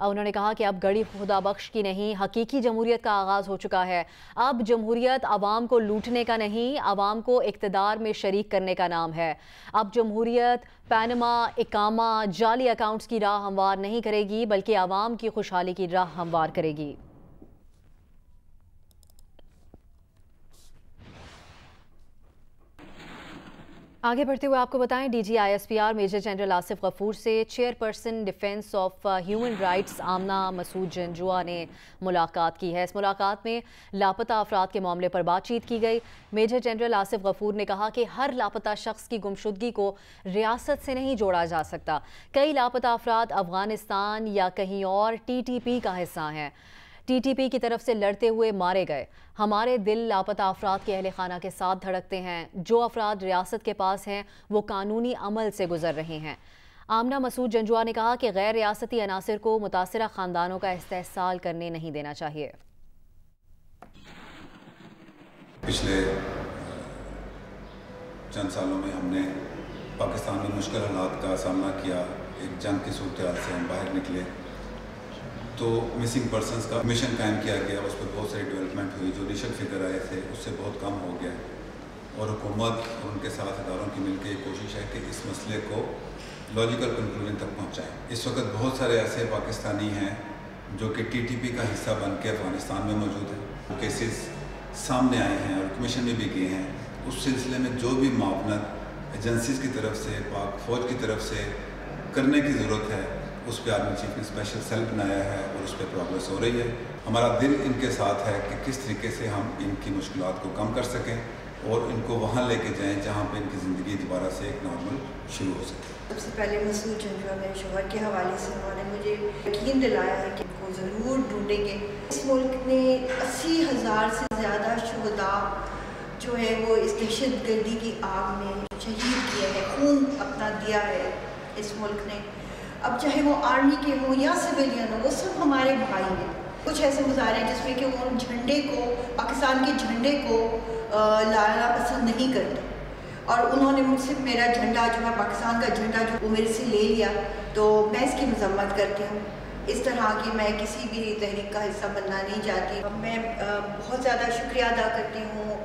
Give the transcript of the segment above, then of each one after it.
انہوں نے کہا کہ اب گڑی خدا بخش کی نہیں، حقیقی جمہوریت کا آغاز ہو چکا ہے۔ اب جمہوریت عوام کو لوٹنے کا نہیں، عوام کو اقتدار میں شریک کرنے کا نام ہے۔ اب جمہوریت پینما، اقامہ، جعلی اکاؤنٹس کی راہ ہموار نہیں کرے گی، بلکہ عوام کی خوشحالی کی راہ ہموار کرے گی۔ آگے بڑھتے ہوئے آپ کو بتائیں، D G I S P R major general Asif Ghafoor سے chairperson Defence of Human Rights Amna Masood Janjua نے ملاقات کی ہے۔ اس ملاقات میں لاپتہ افراد کے معاملے پر بات چیت کی گئی۔ میجر جنرل آصف غفور نے کہا کہ ہر لاپتہ شخص کی گمشدگی کو ریاست سے نہیں جوڑا جا سکتا۔ کئی لاپتہ افراد افغانستان یا کہیں اور ٹی ٹی پی کا حصہ ہیں، ٹی ٹی پی کی طرف سے لڑتے ہوئے مارے گئے۔ ہمارے دل لاپتہ افراد کے اہل خانہ کے ساتھ دھڑکتے ہیں۔ جو افراد ریاست کے پاس ہیں وہ قانونی عمل سے گزر رہے ہیں۔ آمنہ مسعود جنجوعہ نے کہا کہ غیر ریاستی عناصر کو متاثرہ خاندانوں کا استحصال کرنے نہیں دینا چاہیے۔ پچھلے چند سالوں میں ہم نے پاکستان میں مشکل حالات کا سامنا کیا، ایک جنگ کی صورتحال سے ہم باہر نکلے تو مسنگ پرسنز کا مشن قائم کیا گیا، اس پہ بہت ساری ڈیولپمنٹ ہوئی، جو انیشل فگر آئے تھے اس سے بہت کم ہو گیا، اور حکومت اور ان کے ساتھ اداروں کی مل کے یہ کوشش ہے کہ اس مسئلے کو لاجیکل کنکلوژن تک پہنچائیں۔ اس وقت بہت سارے ایسے پاکستانی ہیں جو کہ ٹی ٹی پی کا حصہ بن کے افغانستان میں موجود ہیں، کیسز سامنے آئے ہیں اور کمیشن میں بھی گئے ہیں۔ اس سلسلے میں جو بھی معاونت ایجنسیز کی طرف سے، پاک فوج کی طرف سے کرنے کی ضرورت ہے، اس پہ آرمی چیف نے اسپیشل سیل بنایا ہے اور اس پہ پروگریس ہو رہی ہے۔ ہمارا دل ان کے ساتھ ہے کہ کس طریقے سے ہم ان کی مشکلات کو کم کر سکیں اور ان کو وہاں لے کے جائیں جہاں پہ ان کی زندگی دوبارہ سے ایک نارمل شروع ہو سکے۔ سب سے پہلے مسعود جنجوعہ میرے شوہر کے حوالے سے انہوں نے مجھے یقین دلایا ہے کہ ان کو ضرور ڈھونڈیں گے۔ اس ملک نے 80,000 سے زیادہ شہداء جو ہے وہ اس دہشت گردی کی آگ میں شہید کیے ہیں، خون اپنا دیا ہے اس ملک نے۔ اب چاہے وہ آرمی کے ہوں یا سویلین ہوں، وہ سب ہمارے بھائی ہیں۔ کچھ ایسے مظاہرے ہیں جس میں کہ وہ جھنڈے کو، پاکستان کے جھنڈے کو لانا پسند نہیں کرتے، اور انہوں نے مجھ سے میرا جھنڈا جو ہے پاکستان کا جھنڈا جو وہ میرے سے لے لیا، تو میں اس کی مذمت کرتی ہوں۔ اس طرح کی میں کسی بھی تحریک کا حصہ بننا نہیں چاہتی۔ میں بہت زیادہ شکریہ ادا کرتی ہوں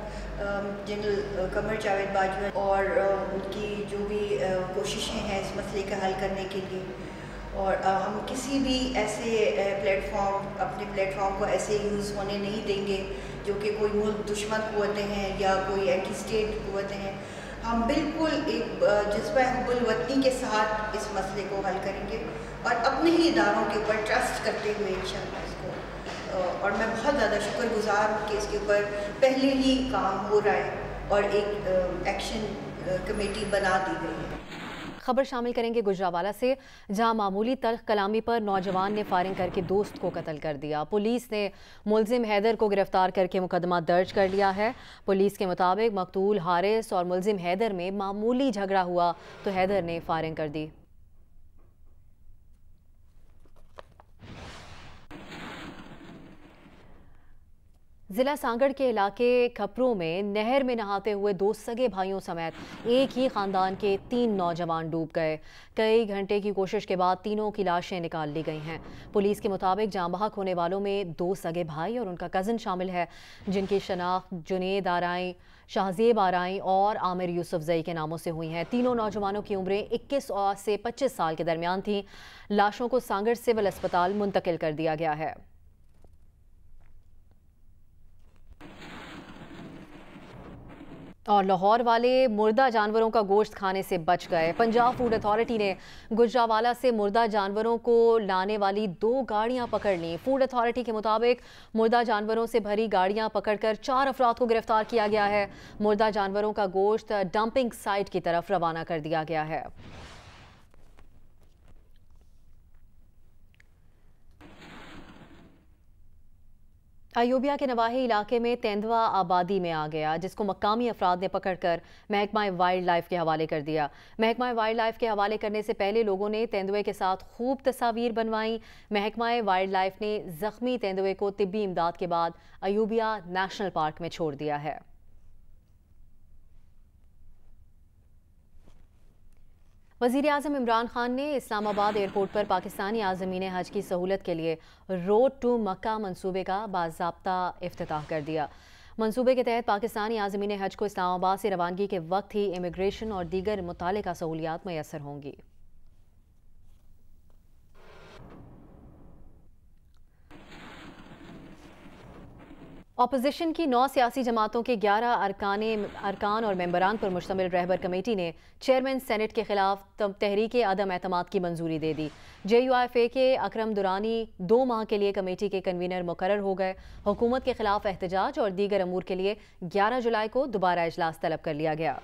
جنرل قمر جاوید باجوہ اور ان کی جو بھی کوششیں ہیں اس مسئلے کا حل کرنے کے لیے، اور ہم کسی بھی ایسے اپنے پلیٹ فارم کو ایسے یوز ہونے نہیں دیں گے جو کہ کوئی ملک دشمن قوتیں ہیں یا کوئی اینٹی اسٹیٹ قوتیں ہیں۔ ہم بالکل ایک جذبہ حب الوطنی کے ساتھ اس مسئلے کو حل کریں گے اور اپنے ہی اداروں کے اوپر ٹرسٹ کرتے ہوئے انشاءاللہ اس کو، اور میں بہت زیادہ شکر گزار ہوں کہ اس کے اوپر پہلے ہی کام ہو رہا ہے اور ایک ایکشن کمیٹی بنا دی گئی ہے۔ خبر شامل کریں گے گجرانوالہ سے، جہاں معمولی تلخ کلامی پر نوجوان نے فائرنگ کر کے دوست کو قتل کر دیا۔ پولیس نے ملزم حیدر کو گرفتار کر کے مقدمہ درج کر لیا ہے۔ پولیس کے مطابق مقتول حارث اور ملزم حیدر میں معمولی جھگڑا ہوا تو حیدر نے فائرنگ کر دی۔ ضلع سانگڑ کے علاقے کھپروں میں نہر میں نہاتے ہوئے 2 سگے بھائیوں سمیت ایک ہی خاندان کے 3 نوجوان ڈوب گئے۔ کئی گھنٹے کی کوشش کے بعد تینوں کی لاشیں نکال لی گئی ہیں۔ پولیس کے مطابق جاں بحق ہونے والوں میں 2 سگے بھائی اور ان کا کزن شامل ہے، جن کی شناخت جنید آرائیں، شہزیب آرائیں اور عامر یوسف زئی کے ناموں سے ہوئی ہیں۔ تینوں نوجوانوں کی عمریں 21 سے 25 سال کے درمیان تھیں۔ لاشوں کو سانگڑ سول اسپتال منتقل کر دیا گیا ہے۔ اور لاہور والے مردہ جانوروں کا گوشت کھانے سے بچ گئے۔ پنجاب فوڈ اتھارٹی نے گجرانوالہ سے مردہ جانوروں کو لانے والی 2 گاڑیاں پکڑ لیں۔ فوڈ اتھارٹی کے مطابق مردہ جانوروں سے بھری گاڑیاں پکڑ کر 4 افراد کو گرفتار کیا گیا ہے۔ مردہ جانوروں کا گوشت ڈمپنگ سائٹ کی طرف روانہ کر دیا گیا ہے۔ ایوبیا کے نواحی علاقے میں تیندوا آبادی میں آ گیا، جس کو مقامی افراد نے پکڑ کر محکمہ وائلڈ لائف کے حوالے کر دیا۔ محکمہ وائلڈ لائف کے حوالے کرنے سے پہلے لوگوں نے تیندوے کے ساتھ خوب تصاویر بنوائیں۔ محکمہ وائلڈ لائف نے زخمی تیندوے کو طبی امداد کے بعد ایوبیا نیشنل پارک میں چھوڑ دیا ہے۔ وزیر اعظم عمران خان نے اسلام آباد ایئرپورٹ پر پاکستانی عازمین حج کی سہولت کے لیے روڈ ٹو مکہ منصوبے کا باضابطہ افتتاح کر دیا۔ منصوبے کے تحت پاکستانی عازمین حج کو اسلام آباد سے روانگی کے وقت ہی امیگریشن اور دیگر متعلقہ سہولیات میسر ہوں گی۔ اپوزیشن کی 9 سیاسی جماعتوں کے 11 ارکان اور ممبران پر مشتمل رہبر کمیٹی نے چیئرمین سینٹ کے خلاف تحریک عدم اعتماد کی منظوری دے دی۔ JUIFA کے اکرم درانی 2 ماہ کے لیے کمیٹی کے کنوینر مقرر ہو گئے۔ حکومت کے خلاف احتجاج اور دیگر امور کے لیے 11 جولائی کو دوبارہ اجلاس طلب کر لیا گیا۔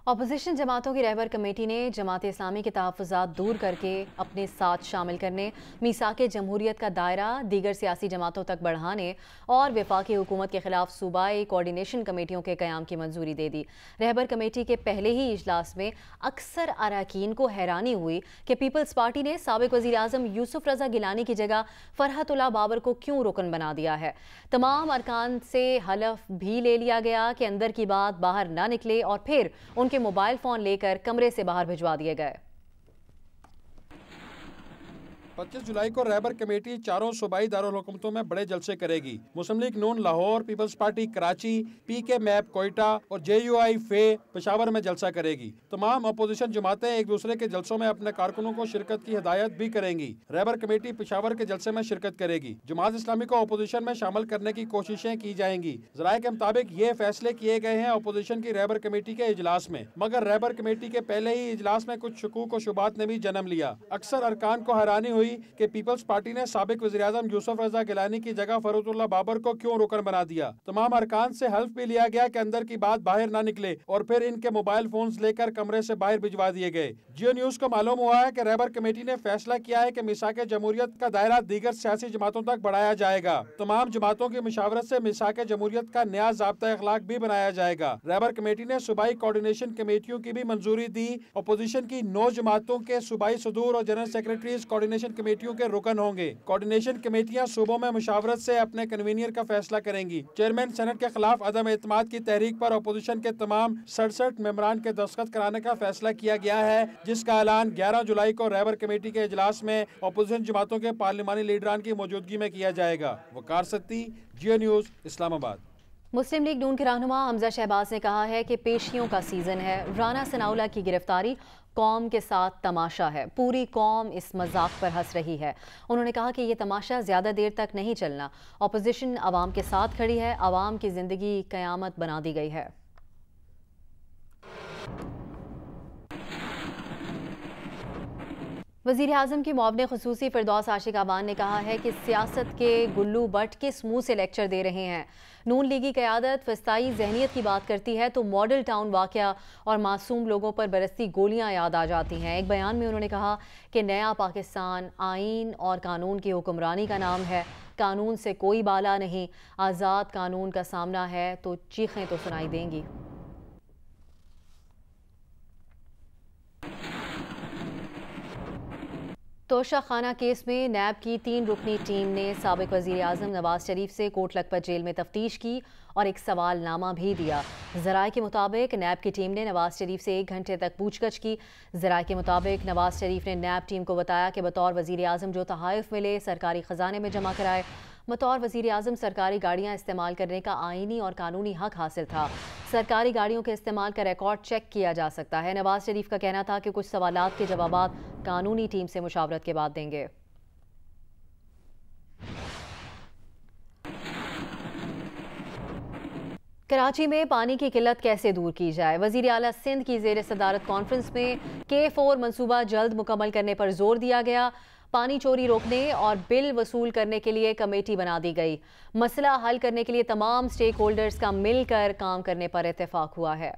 اپوزیشن جماعتوں کی رہبر کمیٹی نے جماعت اسلامی کے تحفظات دور کر کے اپنے ساتھ شامل کرنے، میثاق جمہوریت کا دائرہ دیگر سیاسی جماعتوں تک بڑھانے اور وفاقی حکومت کے خلاف صوبائی کوارڈینیشن کمیٹیوں کے قیام کی منظوری دے دی۔ رہبر کمیٹی کے پہلے ہی اجلاس میں اکثر اراکین کو حیرانی ہوئی کہ پیپلز پارٹی نے سابق وزیر اعظم یوسف رضا گیلانی کی جگہ فرحت اللہ بابر کو کیوں رکن بنا دیا ہے۔ تمام ارکان سے حلف بھی لے لیا گیا کہ اندر کی بات باہر نہ نکلے اور پھر ان کے موبائل فون لے کر کمرے سے باہر بھجوا دیے گئے۔ 25 جولائی کو رہبر کمیٹی 4 صوبائی دارالحکومتوں میں بڑے جلسے کرے گی۔ مسلم لیگ نون لاہور، پیپلز پارٹی کراچی، PK میپ کوئٹہ اور JUIFA پشاور میں جلسہ کرے گی۔ تمام اپوزیشن جماعتیں ایک دوسرے کے جلسوں میں اپنے کارکنوں کو شرکت کی ہدایت بھی کریں گی۔ رہبر کمیٹی پشاور کے جلسے میں شرکت کرے گی۔ جماعت اسلامی کو اپوزیشن میں شامل کرنے کی کوششیں کی جائیں گی۔ ذرائع کے مطابق یہ فیصلے کیے گئے ہیں اپوزیشن کی رہبر کمیٹی کے اجلاس میں، مگر رہبر کمیٹی کے پہلے ہی اجلاس میں کچھ شکوک و شبہات نے بھی جنم لیا۔ اکثر ارکان کو حیرانی ہوئی کہ پیپلز پارٹی نے سابق وزیر اعظم یوسف رضا گیلانی کی جگہ فرحت اللہ بابر کو کیوں رکن بنا دیا۔ تمام ارکان سے حلف بھی لیا گیا کہ اندر کی بات باہر نہ نکلے اور پھر ان کے موبائل فونز لے کر کمرے سے باہر بھجوا دیے گئے۔ جیو نیوز کو معلوم ہوا ہے کہ رہبر کمیٹی نے فیصلہ کیا ہے کہ میثاق جمہوریت کا دائرہ دیگر سیاسی جماعتوں تک بڑھایا جائے گا۔ تمام جماعتوں کی مشاورت سے میثاق جمہوریت کا نیا ضابطہ اخلاق بھی بنایا جائے گا۔ رہبر کمیٹی نے صوبائی کوارڈینیشن کمیٹیوں کی بھی منظوری دی۔ اپوزیشن کی 9 جماعتوں کے صوبائی صدور اور جنرل سیکریٹریز کوارڈینیشن کمیٹیوں کے رکن ہوں گے۔ کوارڈینیشن کمیٹیاں صوبوں میں مشاورت سے اپنے کنوینئر کا فیصلہ کریں گی۔ چیئرمین سینٹ کے خلاف عدم اعتماد کی تحریک پر اپوزیشن کے تمام 67 ممبران کے دستخط کرانے کا فیصلہ کیا گیا ہے، جس کا اعلان 11 جولائی کو رہبر کمیٹی کے اجلاس میں اپوزیشن جماعتوں کے پارلیمانی لیڈران کی موجودگی میں کیا جائے گا۔ وقار ستی، جیو نیوز، اسلام آباد۔ مسلم لیگ نون کے رہنما حمزہ شہباز نے کہا ہے کہ پیشیوں کا سیزن ہے۔ رانا ثناءاللہ کی گرفتاری قوم کے ساتھ تماشا ہے، پوری قوم اس مذاق پر ہنس رہی ہے۔ انہوں نے کہا کہ یہ تماشا زیادہ دیر تک نہیں چلنا۔ اپوزیشن عوام کے ساتھ کھڑی ہے، عوام کی زندگی قیامت بنا دی گئی ہے۔ وزیر اعظم کی معاون خصوصی فردوس عاشق اعوان نے کہا ہے کہ سیاست کے گلو بٹ کس منہ سے لیکچر دے رہے ہیں۔ نون لیگی قیادت وسطائی ذہنیت کی بات کرتی ہے تو ماڈل ٹاؤن واقعہ اور معصوم لوگوں پر برستی گولیاں یاد آ جاتی ہیں۔ ایک بیان میں انہوں نے کہا کہ نیا پاکستان آئین اور قانون کی حکمرانی کا نام ہے، قانون سے کوئی بالا نہیں، آزاد قانون کا سامنا ہے تو چیخیں تو سنائی دیں گی۔ توشہ خانہ کیس میں نیب کی 3 رکنی ٹیم نے سابق وزیر اعظم نواز شریف سے کوٹ لکھپت جیل میں تفتیش کی اور ایک سوال نامہ بھی دیا۔ ذرائع کے مطابق نیب کی ٹیم نے نواز شریف سے 1 گھنٹے تک پوچھ گچھ کی۔ ذرائع کے مطابق نواز شریف نے نیب ٹیم کو بتایا کہ بطور وزیر اعظم جو تحائف ملے سرکاری خزانے میں جمع کرائے۔ بطور وزیر اعظم سرکاری گاڑیاں استعمال کرنے کا آئینی اور قانونی حق حاصل تھا۔ سرکاری گاڑیوں کے استعمال کا ریکارڈ چیک کیا جا سکتا ہے۔ نواز شریف کا کہنا تھا کہ کچھ سوالات کے جوابات قانونی ٹیم سے مشاورت کے بعد دیں گے۔ کراچی میں پانی کی قلت کیسے دور کی جائے؟ وزیر اعلیٰ سندھ کی زیر صدارت کانفرنس میں K4 منصوبہ جلد مکمل کرنے پر زور دیا گیا۔ پانی چوری روکنے اور بل وصول کرنے کے لیے کمیٹی بنا دی گئی۔ مسئلہ حل کرنے کے لیے تمام سٹیک ہولڈرز کا مل کر کام کرنے پر اتفاق ہوا ہے۔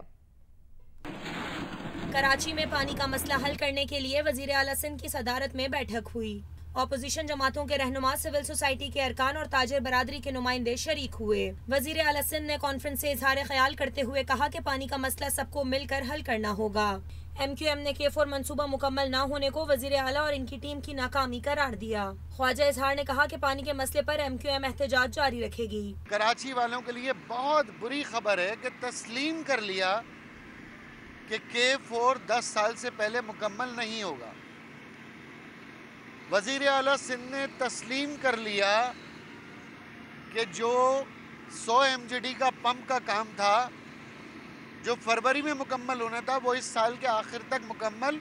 کراچی میں پانی کا مسئلہ حل کرنے کے لیے وزیر اعلیٰ سندھ کی صدارت میں بیٹھک ہوئی۔ اپوزیشن جماعتوں کے رہنما، سول سوسائٹی کے ارکان اور تاجر برادری کے نمائندے شریک ہوئے۔ وزیر اعلیٰ سندھ نے کانفرنس سے اظہار خیال کرتے ہوئے کہا کہ پانی کا مسئلہ سب کو مل کر حل کرنا ہوگا۔ MQM نے K4 منصوبہ مکمل نہ ہونے کو وزیر اعلیٰ اور ان کی ٹیم کی ناکامی قرار دیا۔ خواجہ اظہار نے کہا کہ پانی کے مسئلے پر MQM احتجاج جاری رکھے گی۔ کراچی والوں کے لیے بہت بری خبر ہے کہ تسلیم کر لیا کہ کہ K4 10 سال سے پہلے مکمل نہیں ہوگا. وزیر اعلیٰ سندھ نے تسلیم کر لیا کہ جو 100 MGD کا پمپ کا کام تھا جو فروری میں مکمل ہونا تھا وہ اس سال کے آخر تک مکمل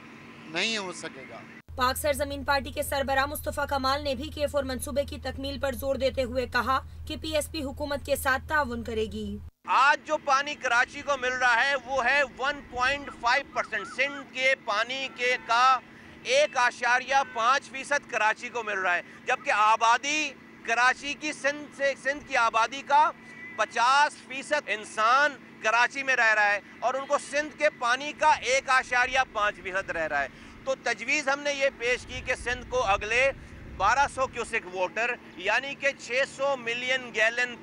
نہیں ہو سکے گا. پاک سرزمین پارٹی کے سربراہ مصطفیٰ کمال نے بھی K4 منصوبے کی تکمیل پر زور دیتے ہوئے کہا کہ PSP حکومت کے ساتھ تعاون کرے گی. آج جو پانی کراچی کو مل رہا ہے وہ ہے 1.5%. سندھ کے پانی کے کا 1.5% کراچی کو مل رہا ہے، جبکہ آبادی کراچی کی سندھ کی آبادی کا 50% انسان کراچی میں رہ رہا ہے اور ان کو سندھ کے پانی کا 1.5% رہ رہا ہے. تو تجویز ہم نے یہ پیش کی کہ سندھ کو اگلے 1200 کیوسک واٹر یعنی کہ 600 ملین گیلن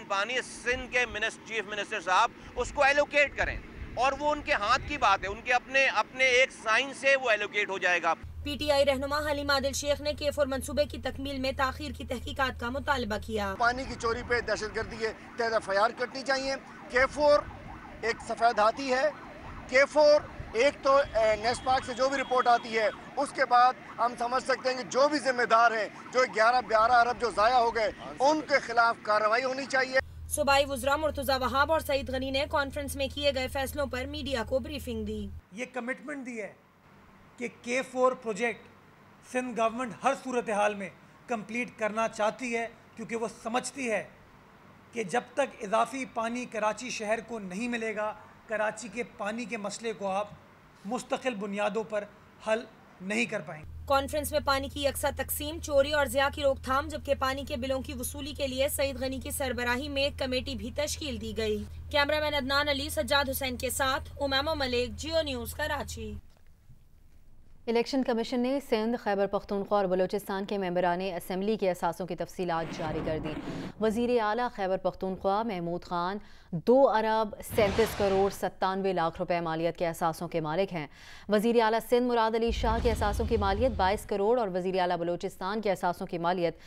پانی سندھ کے چیف منسٹر صاحب اس کو ایلوکیٹ کریں، اور وہ ان کے ہاتھ کی بات ہے، ان کے اپنے ایک سائن سے وہ ایلوکیٹ ہو جائے گا. PTI رہنما حلیم عادل شیخ نے K4 منصوبے کی تکمیل میں تاخیر کی تحقیقات کا مطالبہ کیا. پانی کی چوری پہ دہشت گردی کے تحت FIR کرنی چاہیے. K4 ایک سفید ہاتھی ہے. K4 ایک تو نیس پاک سے جو بھی رپورٹ آتی ہے اس کے بعد ہم سمجھ سکتے ہیں کہ جو بھی ذمہ دار ہیں جو 11-12 ارب جو ضائع ہو گئے ان کے خلاف کارروائی ہونی چاہیے. صوبائی وزراء مرتضی وہاب اور سعید غنی نے کانفرنس میں کیے گئے فیصلوں پر میڈیا کو بریفنگ دی. یہ کمٹمنٹ دی ہے کہ K4 پروجیکٹ سندھ گورنمنٹ ہر صورتحال میں کمپلیٹ کرنا چاہتی ہے، کیونکہ وہ سمجھتی ہے کہ جب تک اضافی پانی کراچی شہر کو نہیں ملے گا کراچی کے پانی کے مسئلے کو آپ مستقل بنیادوں پر حل نہیں کر پائیں گے. کانفرنس میں پانی کی یکساں تقسیم، چوری اور ضیاع کی روک تھام، جبکہ پانی کے بلوں کی وصولی کے لیے سعید غنی کی سربراہی میں ایک کمیٹی بھی تشکیل دی گئی. کیمرہ مین عدنان علی، سجاد حسین کے ساتھ Umama Malik, Geo News Karachi. Election Commission نے سندھ، خیبر پختونخوا اور بلوچستان کے ممبران اسمبلی کے اثاثوں کی تفصیلات جاری کر دی. وزیر اعلیٰ خیبر پختونخوا محمود خان 2 ارب 37 کروڑ 97 لاکھ روپے مالیت کے اثاثوں کے مالک ہیں. وزیر اعلیٰ سندھ مراد علی شاہ کے اثاثوں کی مالیت 22 کروڑ اور وزیر اعلیٰ بلوچستان کے اثاثوں کی مالیت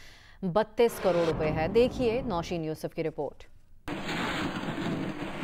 32 کروڑ روپے ہے. دیکھیے نوشین یوسف کی رپورٹ.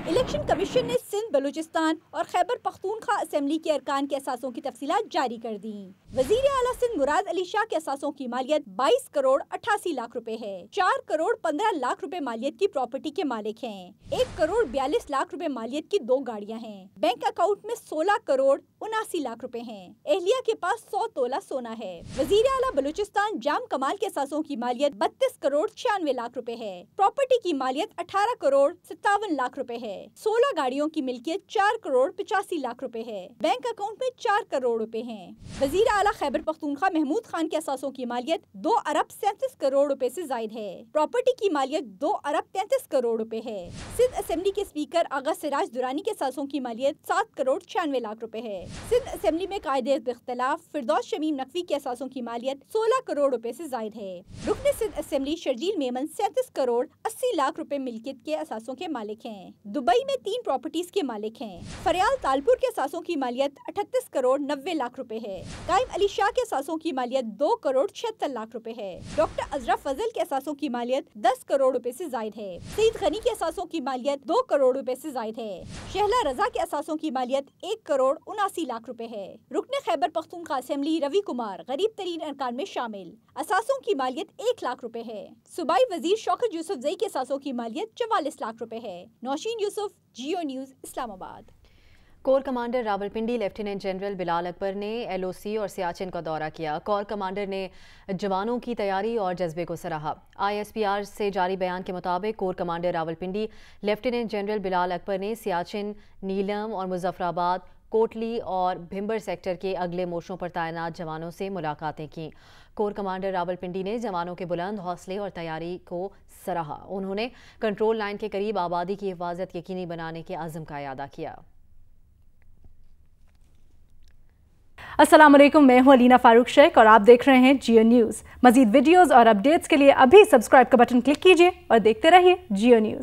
الیکشن کمیشن نے سندھ، بلوچستان اور خیبر پختونخوا اسمبلی کے ارکان کے اثاثوں کی تفصیلات جاری کر دیں. وزیر اعلیٰ سندھ مراد علی شاہ کے اثاثوں کی مالیت 22 کروڑ 88 لاکھ روپے ہے. 4 کروڑ 15 لاکھ روپے مالیت کی پراپرٹی کے مالک ہیں. 1 کروڑ 42 لاکھ روپے مالیت کی 2 گاڑیاں ہیں. بینک اکاؤنٹ میں 16 کروڑ 79 لاکھ روپے ہیں. اہلیہ کے پاس 100 تولہ سونا ہے. وزیر اعلیٰ بلوچستان جام کمال کے اثاثوں کی مالیت 32 کروڑ 96 لاکھ روپے ہے. پراپرٹی کی مالیت 18 کروڑ 57 لاکھ روپے ہے. 16 گاڑیوں کی ملکیت 4 کروڑ 85 لاکھ روپے ہے. بینک اکاؤنٹ میں 4 کروڑ روپے ہیں. وزیر اعلیٰ خیبر پختونخوا محمود خان کے اثاثوں کی مالیت 2 ارب 37 کروڑ روپے سے زائد ہے. پراپرٹی کی مالیت 2 ارب 33 کروڑ روپے ہے. سندھ اسمبلی کے اسپیکر آغا سراج دورانی کے اثاثوں کی مالیت 7 کروڑ 96 لاکھ روپے ہے. سندھ اسمبلی میں قائد اختلاف فردوس شمیم نقوی کے اثاثوں کی مالیت 16 کروڑ روپے سے زائد ہے. رکن سندھ اسمبلی شرجیل میمن 37 کروڑ 80 لاکھ روپے ملکیت کے اثاثوں کے مالک ہیں. دبئی میں 3 پراپرٹیز کے مالک ہیں. فریال تالپور کے اثاثوں کی مالیت 38 کروڑ 90 لاکھ روپے ہے. قائم علی شاہ کے اثاثوں کی مالیت 2 کروڑ 76 لاکھ روپے ہے. ڈاکٹر ازرا فضل کے اثاثوں کی مالیت 10 کروڑ روپے سے زائد ہے. سعید غنی کے اثاثوں کی مالیت 2 کروڑ روپے سے زائد ہے. شہلا رضا کے اثاثوں کی مالیت 1 کروڑ 79 لاکھ روپے ہے. رکن خیبر پختونخوا اسمبلی روی کمار غریب ترین ارکان میں شامل. اثاثوں کی مالیت 1 لاکھ روپے ہے. صوبائی وزیر شوکت یوسف زئی کے اثاثوں کی مالیت 44 لاکھ روپے ہے. Nausheen Yousuf, Geo News, Islamabad. Corps commander Rawalpindi lieutenant general Bilal Akbar نے LOC اور سیاچن کا دورہ کیا. کور کمانڈر نے جوانوں کی تیاری اور جذبے کو سراہا. ISPR سے جاری بیان کے مطابق corps commander Rawalpindi lieutenant general Bilal Akbar نے سیاچن، نیلم اور مظفر آباد، کوٹلی اور بھمبر سیکٹر کے اگلے مورچوں پر تعینات جوانوں سے ملاقاتیں کیں. کور کمانڈر راولپنڈی نے جوانوں کے بلند حوصلے اور تیاری کو سراہا. انہوں نے کنٹرول لائن کے قریب آبادی کی حفاظت یقینی بنانے کے عزم کا اعادہ کیا. السلام علیکم، میں ہوں علینا فاروق شیخ اور آپ دیکھ رہے ہیں جیو نیوز. مزید ویڈیوز اور اپڈیٹس کے لیے ابھی سبسکرائب کا بٹن کلک کیجیے اور دیکھتے رہیے جیو نیوز.